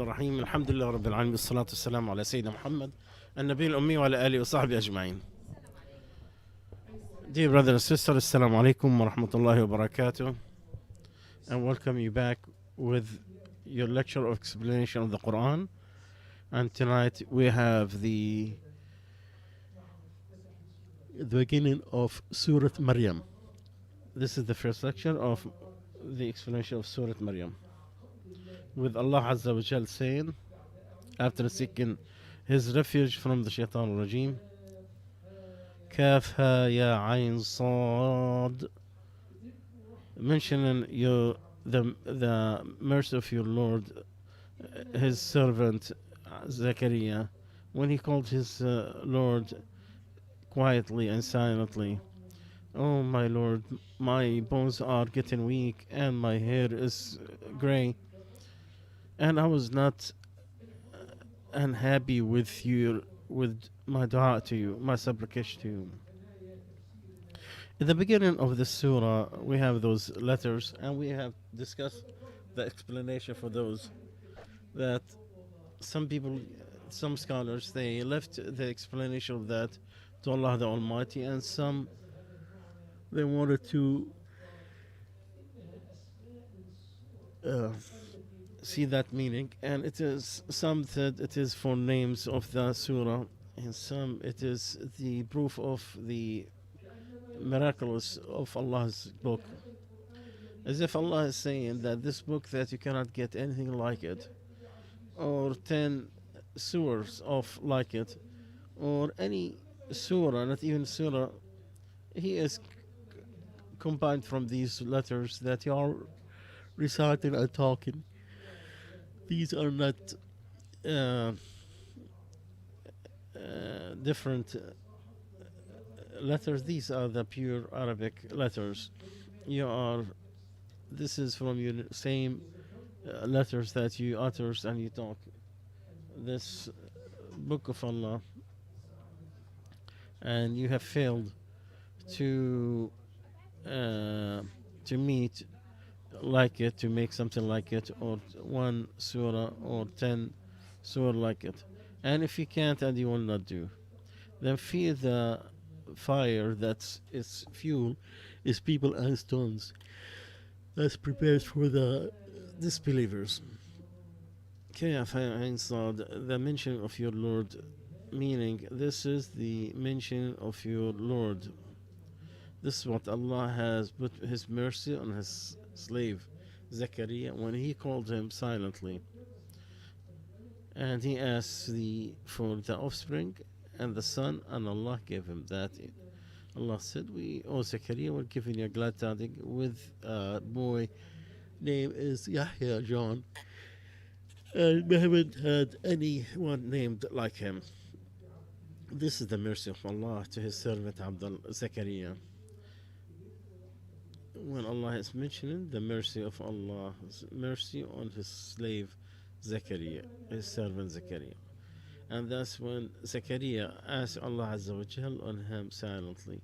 الرحيم الحمد لله رب العالمين والصلاة والسلام على سيدنا محمد النبي الأمي وعلى آله وصحبه أجمعين. Dear brothers and sisters, Assalamu alaikum wa rahmatullahi wa barakatuh, and welcome you back with your lecture of explanation of the Quran. And tonight we have the beginning of Surah Mariam. This is the first lecture of the explanation of Surah Mariam, with Allah Azza wa Jal saying, after seeking his refuge from the Shaitan Rajim, Kafha ya Ayn Sad, mentioning the mercy of your Lord, his servant Zakaria, when he called his Lord quietly and silently, "Oh my Lord, my bones are getting weak and my hair is gray, and I was not unhappy with my dua to you, my supplication to you." In the beginning of the surah, we have those letters, and we have discussed the explanation for those. That some people, some scholars, they left the explanation of that to Allah the Almighty, and some they wanted to see that meaning. And it is, some said it is for names of the surah, and some it is the proof of the miracles of Allah's book, as if Allah is saying that this book, that you cannot get anything like it, or 10 surahs of like it, or any surah, not even surah, he is combined from these letters that you are reciting and talking. These are not different letters. These are the pure Arabic letters. This is from your same letters that you utter and you talk. This book of Allah, and you have failed to meet like it, to make something like it, or 1 surah or 10 surah like it. And if you can't and you will not do, then fear the fire that's its fuel is people and stones, that's prepared for the disbelievers. The mention of your Lord, meaning this is the mention of your Lord. This is what Allah has put his mercy on his slave Zakaria when he called him silently, and he asked for the offspring and the son, and Allah gave him that. Allah said, "O Zakaria, we're giving you a glad tidings with a boy name is Yahya John, and we haven't had anyone named like him." This is the mercy of Allah to his servant Zakaria. When Allah is mentioning the mercy of Allah's mercy on his slave Zakaria, his servant Zakaria. And that's when Zakaria asked Allah Azza wa Jal on him silently,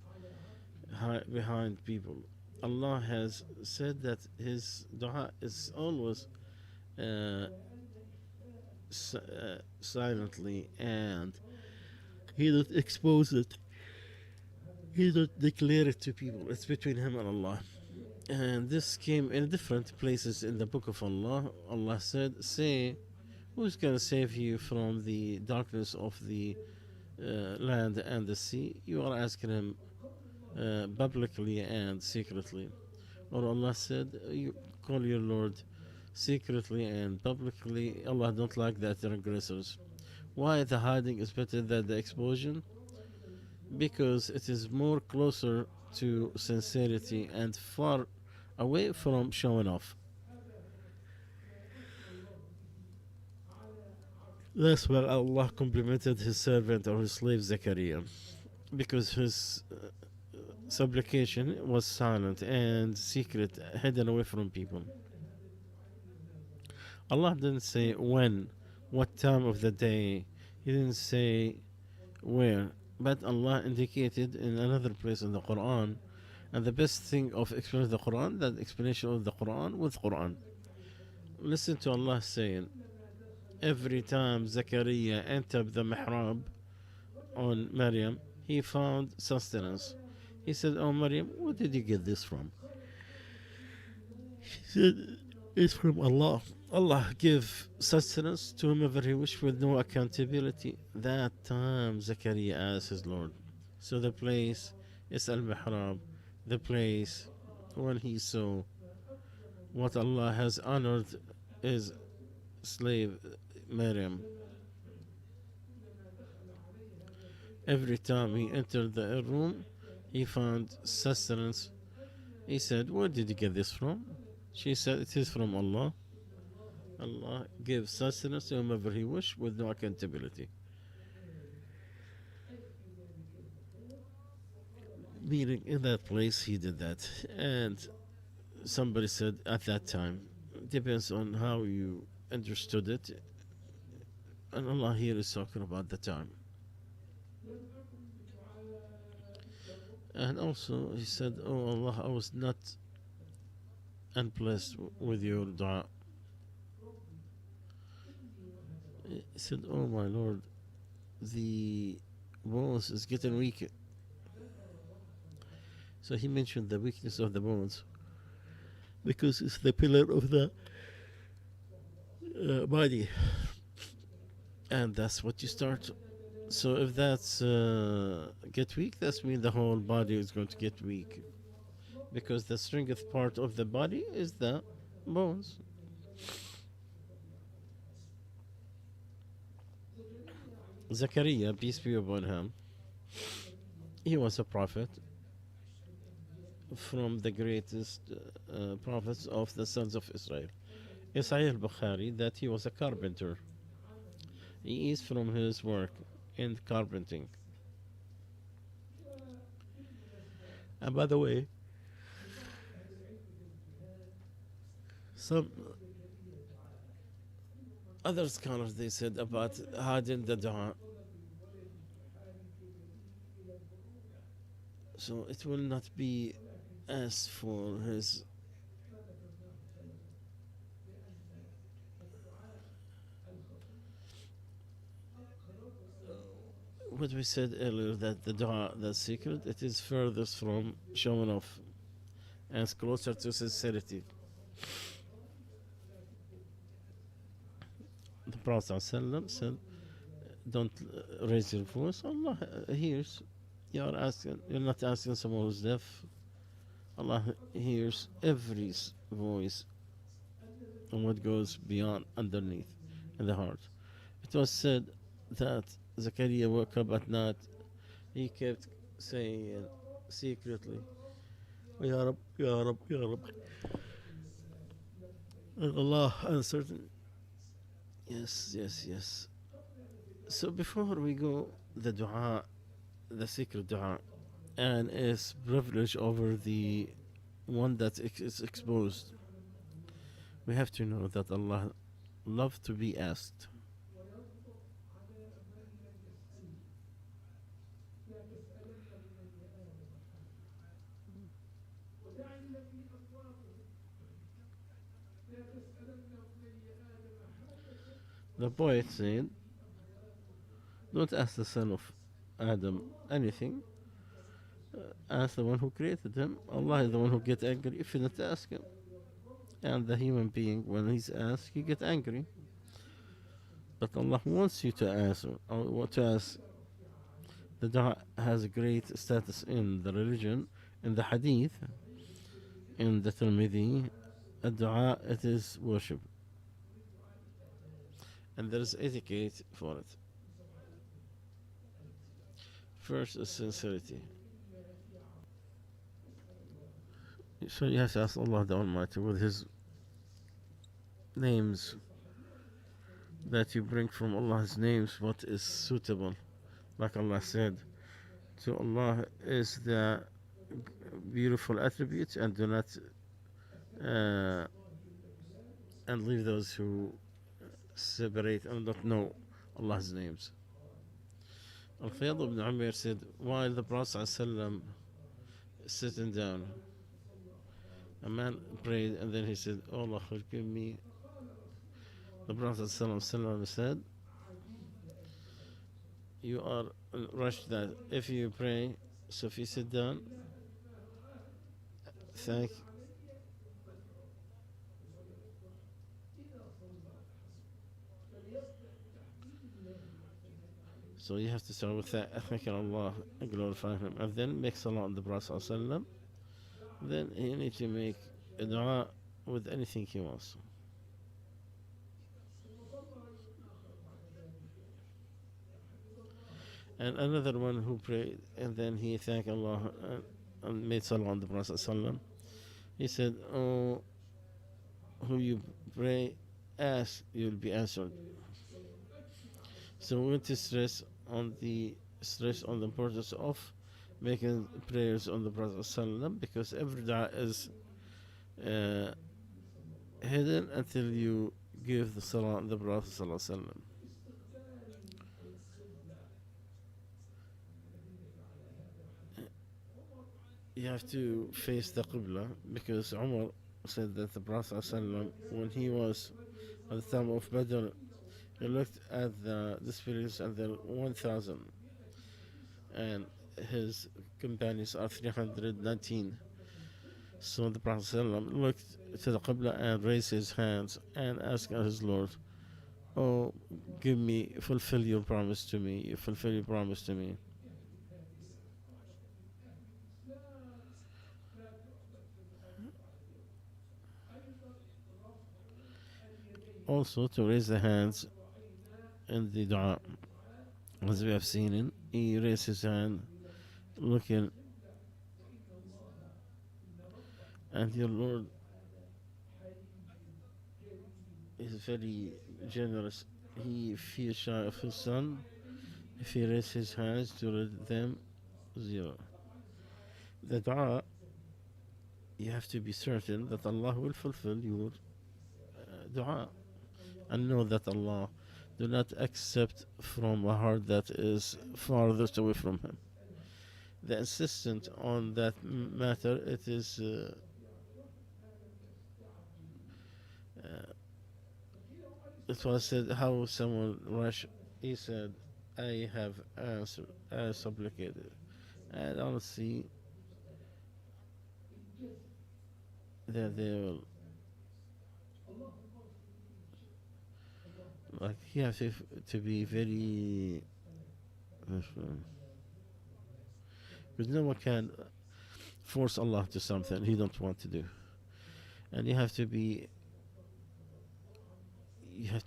behind people. Allah has said that his dua is always silently, and he don't expose it, he don't declare it to people. It's between him and Allah. And this came in different places in the book of Allah. Allah said, "Say, who's going to save you from the darkness of the land and the sea?" You are asking him publicly and secretly. Or Allah said, "You call your Lord secretly and publicly." Allah don't like that transgressors. Why the hiding is better than the exposure? Because it is more closer to sincerity and far away from showing off. That's where Allah complimented his servant or his slave Zakaria, because his supplication was silent and secret, hidden away from people. Allah didn't say when, what time of the day, he didn't say where, but Allah indicated in another place in the Quran. And the best thing of explaining the Quran, that explanation of the Quran with Quran. Listen to Allah saying, Every time Zakaria entered the mihrab on Mariam, he found sustenance. He said, "Oh Mariam, where did you get this from?" She said, "It's from Allah. Allah give sustenance to whomever He wish with no accountability." That time Zakaria asked his Lord. So the place is Al Mihrab, the place when he saw what Allah has honored his slave Mariam. Every time he entered the room, he found sustenance. He said, "Where did you get this from?" She said, "It is from Allah. Allah gives sustenance to whomever He wish with no accountability." Meaning, in that place, he did that. And somebody said at that time, depends on how you understood it. And Allah here is talking about the time. And also, he said, "Oh Allah, I was not unblessed with your dua." He said, "Oh my Lord, the bones is getting weaker." So he mentioned the weakness of the bones because it's the pillar of the body, and that's what you start. So if that's get weak, that means the whole body is going to get weak because the strongest part of the body is the bones. Zakaria, peace be upon him, he was a prophet from the greatest prophets of the sons of Israel. In Sahih al-Bukhari that he was a carpenter. He is from his work in carpenting. And by the way, some other scholars they said about hiding the dua. So it will not be as for his what we said earlier that the dua, the secret, it is furthest from showing off and it's closer to sincerity. The Prophet ﷺ said, "Don't raise your voice. Allah hears. You're not asking someone who's deaf. Allah hears every voice and what goes beyond, underneath, in the heart." It was said that Zakaria woke up at night. He kept saying secretly, "Ya Rab, Ya Rab, Ya Rab." And Allah answered, "Yes, yes, yes." So before we go, the dua, the secret dua, and its privilege over the one that is exposed, we have to know that Allah loves to be asked. The poet said, "Don't ask the son of Adam anything. Ask the one who created him. Allah is the one who gets angry if you don't ask him." And the human being, when he's asked, he gets angry. But Allah wants you to ask, or what to ask. The dua has a great status in the religion, in the hadith, in the Tirmidhi. A dua, it is worship. And there is etiquette for it. First is sincerity. So you have to ask Allah the Almighty with His names that you bring from Allah's names what is suitable. Like Allah said, to Allah is the beautiful attributes, and do not and leave those who separate and don't know Allah's names. Al-Fayyad ibn Amir said, while the Prophet ﷺ sitting down, a man prayed and then he said, "Oh Allah, forgive me The Prophet ﷺ said, you are rushed that if you pray, so if you sit down, thank. So you have to start with thanking Allah and glorifying Him, and then make salah on the Prophet ﷺ. Then you need to make a dua with anything he wants. And another one who prayed and then he thanked Allah and made salah on the Prophet ﷺ. He said, oh, who you pray, ask, you'll be answered. So we want to stress on the importance of making prayers on the Prophet ﷺ, because every dua is hidden until you give the salah on the Prophet ﷺ. You have to face the Qibla, because Umar said that the Prophet ﷺ, when he was at the time of Badr, he looked at the disbelievers and there were 1,000, and his companions are 319. So the Prophet ﷺ looked to the Qibla and raised his hands and asked his Lord, oh, fulfill your promise to me, fulfill your promise to me. Also, to raise the hands in the dua, as we have seen in, he raised his hand looking, and your Lord is very generous. He feels shy of his son. If he raises his hands to let them zero. The dua, you have to be certain that Allah will fulfill your dua, and know that Allah do not accept from a heart that is farthest away from Him. The insistent on that matter, it is it was said how someone rushed. He said, I have answered, I supplicated, and I'll see that they will, like, he has to be very, because no one can force Allah to something He don't want to do, and you have to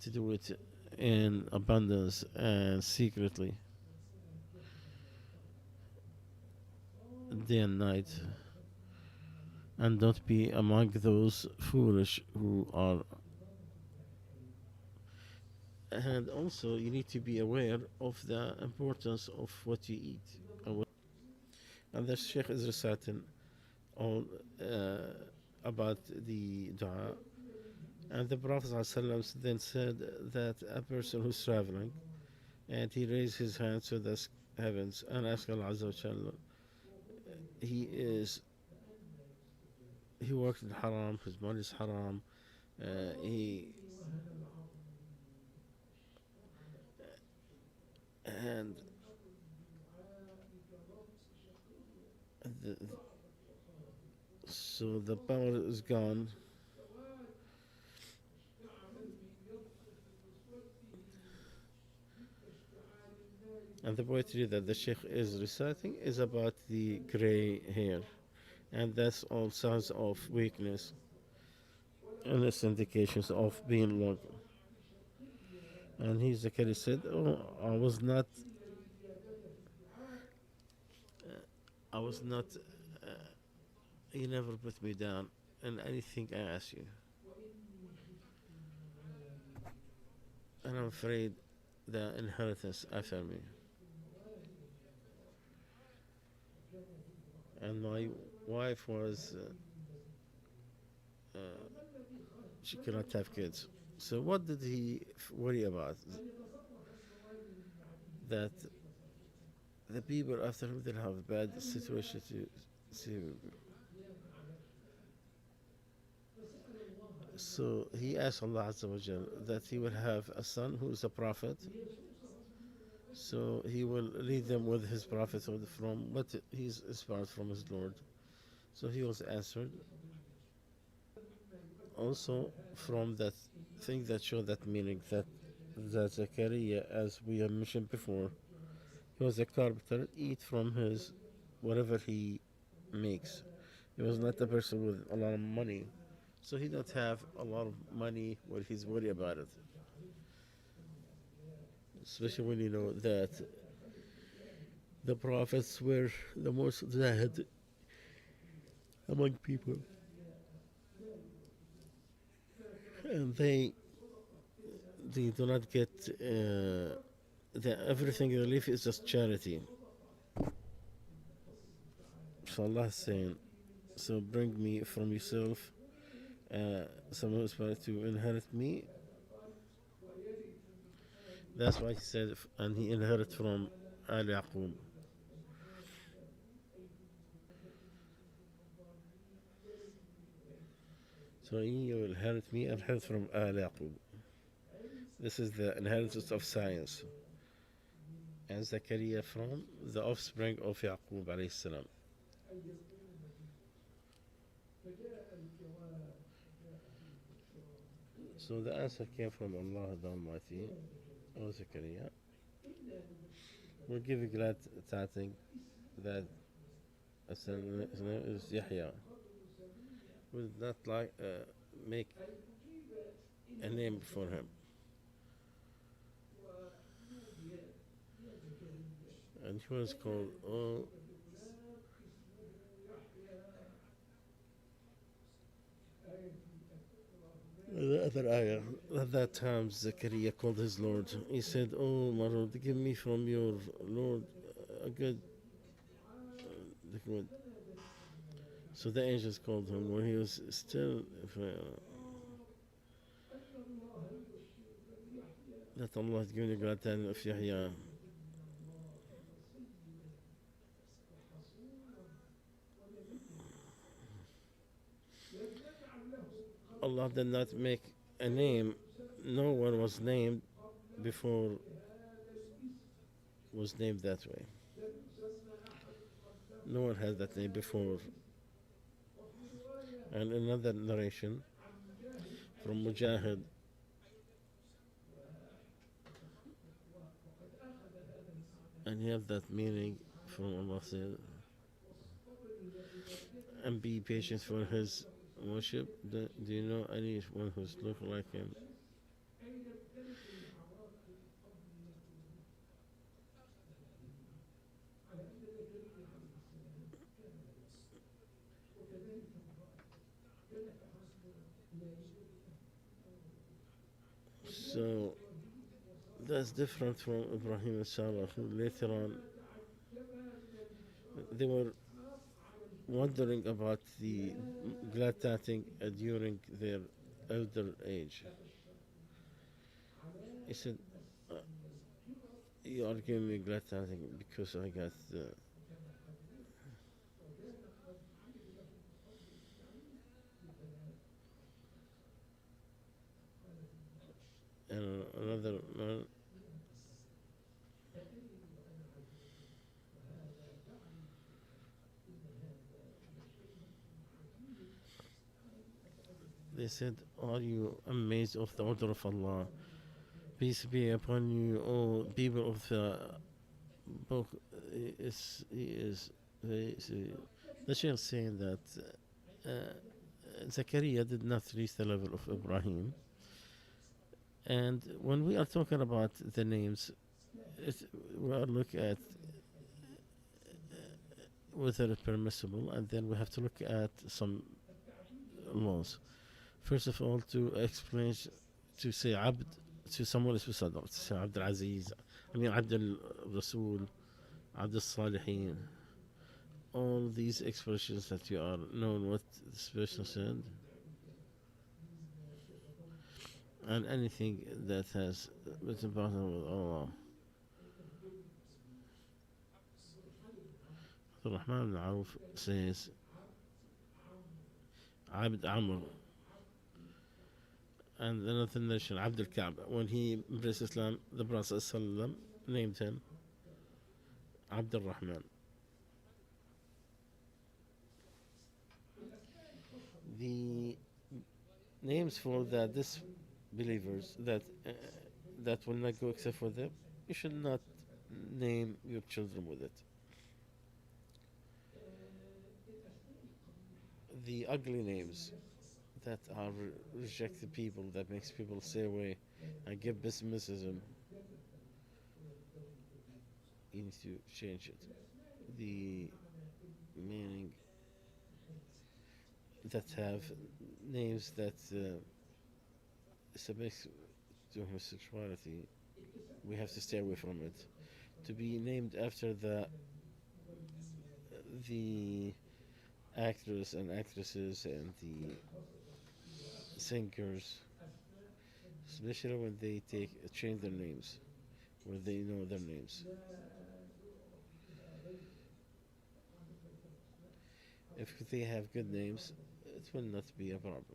do it in abundance and secretly, day and night, and don't be among those foolish who are. And also you need to be aware of the importance of what you eat. And the Sheikh is reciting all about the dua. And the Prophet ﷺ then said that a person who's traveling and he raised his hands to the heavens and asked Allah Azza wa Jalla, he worked in haram, his money is haram, and so the power is gone. And the poetry that the Sheikh is reciting is about the gray hair, and that's all signs of weakness and it's indications of being long. And he's the kid said, oh, I was not you never put me down in anything I ask you, and I'm afraid the inheritance after me, and my wife was she cannot have kids. So what did he worry about? That the people after him will have a bad situation to see. So he asked Allah Azza wa Jal that he will have a son who is a prophet. So he will lead them with his prophethood from what he's inspired from his Lord. So he was answered. Also from that thing that showed that meaning that Zachariah, as we have mentioned before, he was a carpenter, eat from his whatever he makes. He was not a person with a lot of money. So he don't have a lot of money where he's worried about it. Especially when you know that the prophets were the most zahid among people. And they do not get everything they live is just charity. So Allah is saying, so bring me from yourself someone who is going to inherit me. That's why he said, and he inherited from Al Yaqub. So he will inherit me, inherit from Al Yaqub. This is the inheritance of science. And Zakaria from the offspring of Yaqub alayhi salam. So the answer came from Allah the Almighty, O Zakaria. We're giving glad tidings that his name is Yahya. We did not like make a name for him. And he was called the other ayah. At that time, Zechariah called his Lord. He said, "Oh, my Lord, give me from your Lord a good document." So the angels called him when he was still. That Allah had given a glad tidings of Yahya. Allah did not make a name. No one was named before was named that way. No one had that name before. And another narration from Mujahid, and he have that meaning from Allah said, and be patient for his worship. Do you know anyone who's looking like him? So that's different from Ibrahim and Sarah, who later on they were wondering about the glad tidings during their elder age. He said, uh, "You are giving me glad tidings because I got and another man." They said, "Are you amazed of the order of Allah? Peace be upon you, all people of the book." The Shaykh saying that Zakaria did not reach the level of Ibrahim. And when we are talking about the names, we are looking at whether it's permissible, and then we have to look at some laws. First of all, to explain, to say Abd to someone is Sadr, to say Abd al Aziz, Abd al Rasul, Abd al Salihin. All these expressions that you are known what this person said, and anything that has written about with Allah. Rahman al Auf says, Abd Amr, And another nation, Abdul Ka'b, when he embraced Islam, the Prophet ﷺ named him Abdul Rahman. The names for the disbelievers that will not go except for them, you should not name your children with it. The ugly names that are rejected people, that makes people stay away and give pessimism, you need to change it. The meaning that have names that submit to homosexuality, we have to stay away from it. To be named after the actors and actresses and the singers, especially when they change their names, when they know their names. If they have good names, it will not be a problem.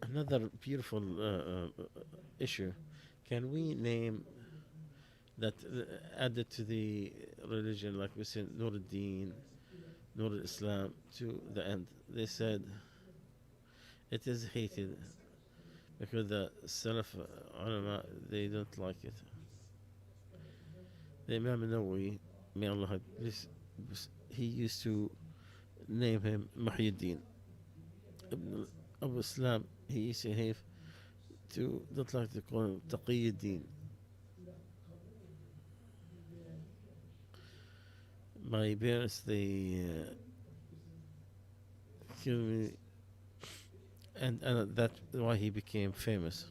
Another beautiful issue: can we name that added to the religion, like we said, Nur al-Din, Nur al-Islam, to the end? They said it is hated because the Salaf ulama, they don't like it. The Imam Nawawi, may Allah have peace, he used to name him Muhyiddin. Ibn Abu Islam, he used to have to don't like to call him Taqiyuddin. My parents, they give me, and that's why he became famous.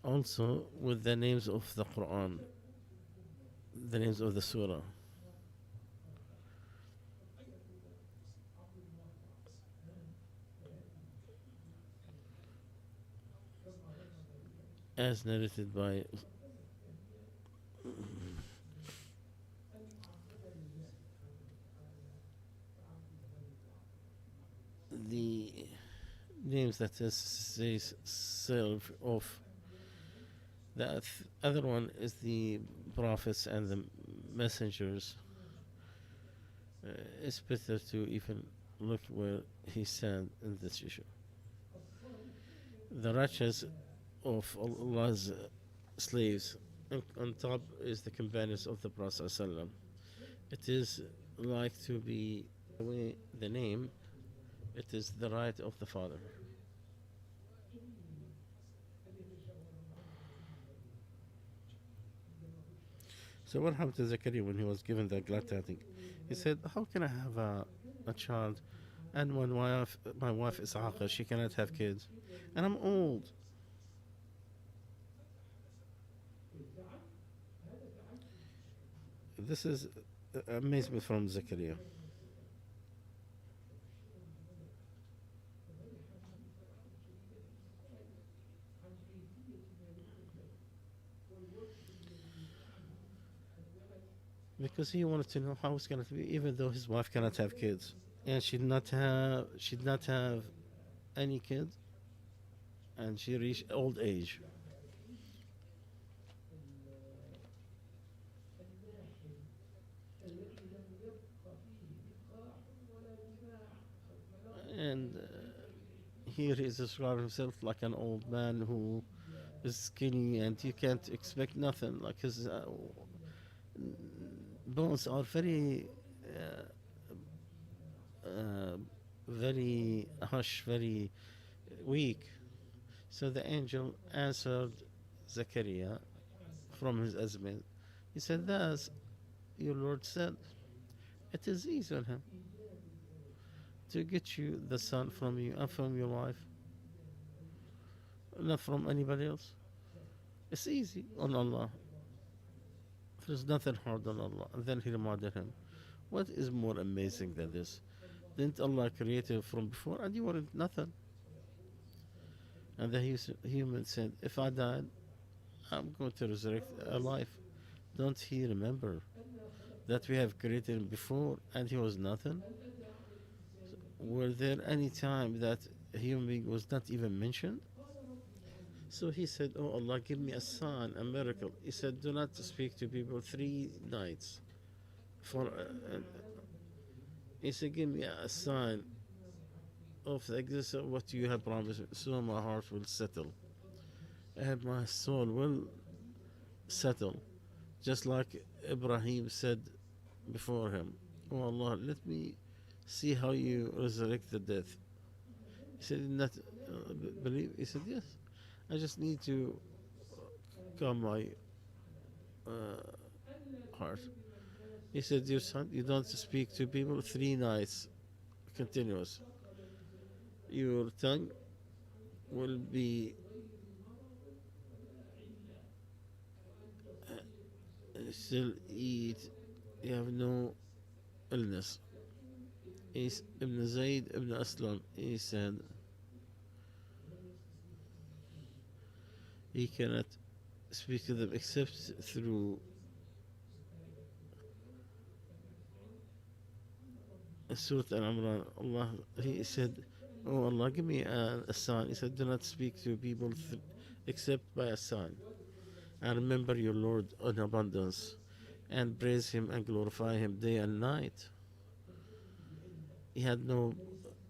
Also, with the names of the Quran, the names of the surah. As narrated by the names that says self of the other one is the prophets and the messengers. It's better to even look where he stand in this issue. The righteous of Allah's slaves, and on top is the companions of the Prophet ﷺ. It is like to be away the name. It is the right of the father. So what happened to Zakaria when he was given the glad tidings? He said, "How can I have a child, and when my wife is aqah, she cannot have kids, and I'm old." This is amazement from Zakaria. Because he wanted to know how it's going to be, even though his wife cannot have kids, and she'd not have any kids, and she reached old age. And here he is describing himself like an old man who is skinny, and you can't expect nothing. Like his bones are very, very hush, very weak. So the angel answered Zakaria from his azmin. He said, "Thus your Lord said, it is easy on him to get you the son from you and from your wife, not from anybody else. It's easy on Allah. There's nothing hard on Allah." And then he reminded him, what is more amazing than this? Didn't Allah create you from before and you weren't nothing? And the human said, "If I died, I'm going to resurrect a life." Don't he remember that we have created before, and he was nothing? Were there any time that a human being was not even mentioned? So he said, oh Allah, give me a sign, a miracle. He said, do not speak to people 3 nights. He said, give me a sign of the existence of what you have promised, so my heart will settle and my soul will settle. Just like Ibrahim said before him, oh Allah, let me see how you resurrect the dead. He said, not believe? He said, yes, I just need to calm my heart. He said, dear son, you don't speak to people 3 nights continuous. Your tongue will be still eat. You have no illness. Ibn Zayd ibn Aslam, he said, he cannot speak to them except through Surah Al-Imran. Allah, he said, oh Allah, give me a sign. He said, do not speak to people except by a sign. And remember your Lord in abundance, and praise him and glorify him day and night. He had no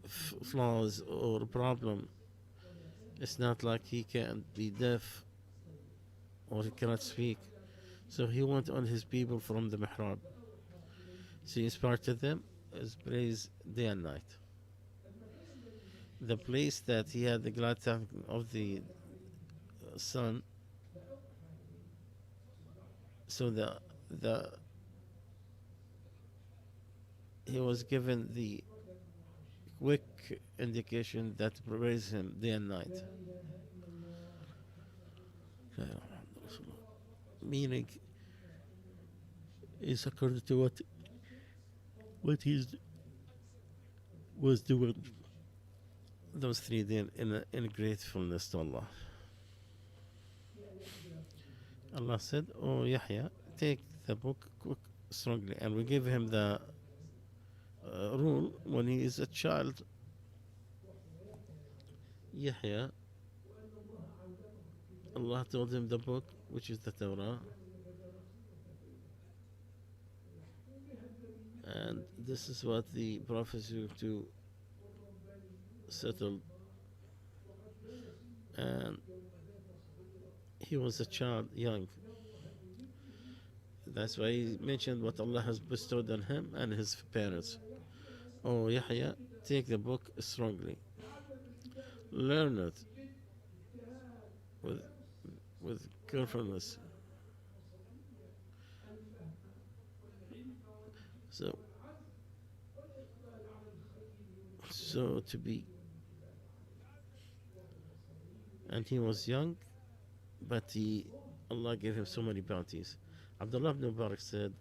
flaws or problem. It's not like he can't be deaf or he cannot speak. So he went on his people from the mihrab. So he inspired them as praise day and night. The place that he had the glad time of the sun, so he was given the quick indication that praise him day and night. Meaning is according to what he was doing those 3 days in gratefulness to Allah. Allah said, oh Yahya, take the book strongly, and we give him the rule when he is a child. Yahya, Allah told him the book, which is the Torah, and this is what the prophets used to settle. And he was a child, young. That's why he mentioned what Allah has bestowed on him and his parents. Oh Yahya, take the book strongly, learn it with carefulness. So to be, and he was young, but Allah gave him so many bounties. Abdullah ibn Mubarak said,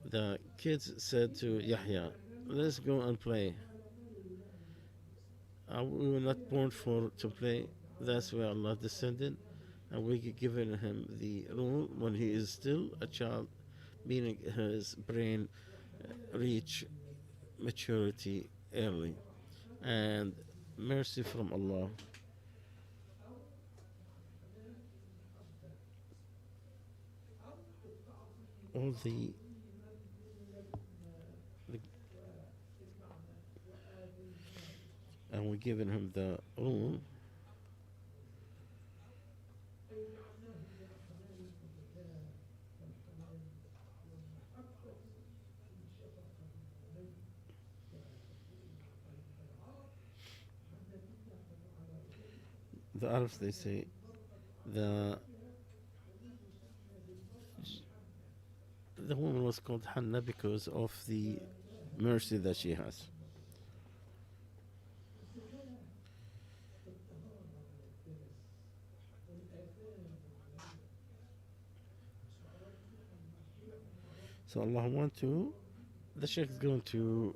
the kids said to Yahya, let's go and play. We were not born to play. That's where Allah descended, and we given him the rule when he is still a child, meaning his brain reach maturity early. And mercy from Allah. All and we given him the rule. The Arabs, they say the woman was called Hannah because of the mercy that she has. So Allah the Sheikh is going to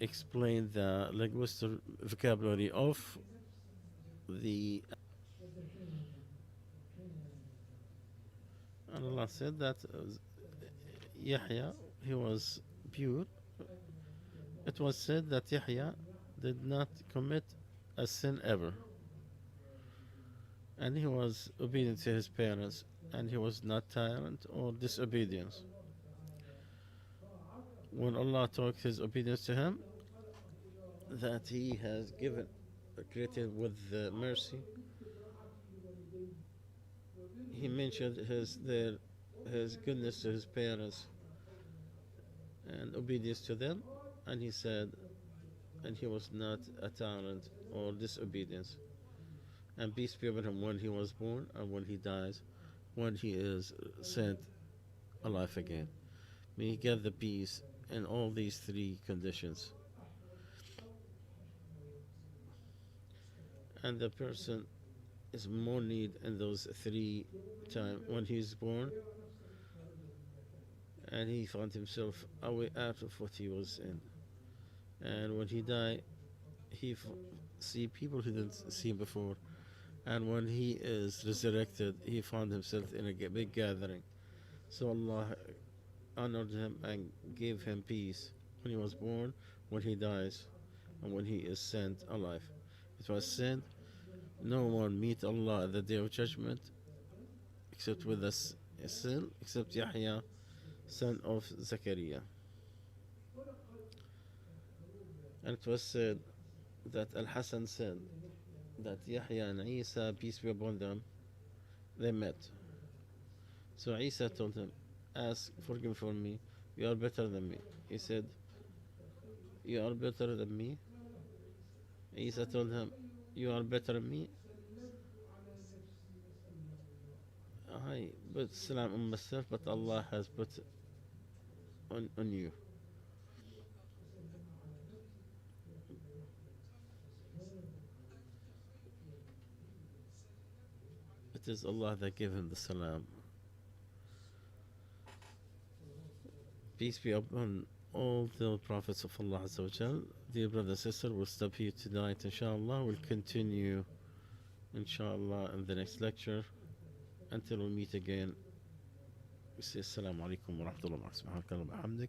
explain the linguistic vocabulary of And Allah said that Yahya, he was pure. It was said that Yahya did not commit a sin ever. And he was obedient to his parents, and he was not tyrant or disobedience. When Allah talked his obedience to him, that he has given, created with mercy, he mentioned his goodness to his parents and obedience to them, and he said, and he was not a tyrant or disobedience. And peace be upon him when he was born and when he dies, when he is sent alive again. May he get the peace in all these three conditions. And the person is more need in those three times when he's born and he found himself away out of what he was in. And when he died, he see people he didn't see before. And when he is resurrected, he found himself in a big gathering. So Allah honored him and gave him peace when he was born, when he dies, and when he is sent alive. It was said, no one meet Allah at the day of judgment except with a sin, except Yahya, son of Zakaria. And it was said that Al-Hasan said that Yahya and Isa, peace be upon them, they met. So Isa told him, ask, forgive for me, you are better than me. He said, you are better than me. Isa told him, you are better than me. I put salam on myself, but Allah has put on you. It is Allah that gave him the salam. Peace be upon all the prophets of Allah Azza wa Jal. Dear brother and sister, we'll stop here tonight, inshallah. We'll continue, inshallah, in the next lecture. Until we meet again, we say assalamu alaikum wa rahmatullahi wa barakatuh.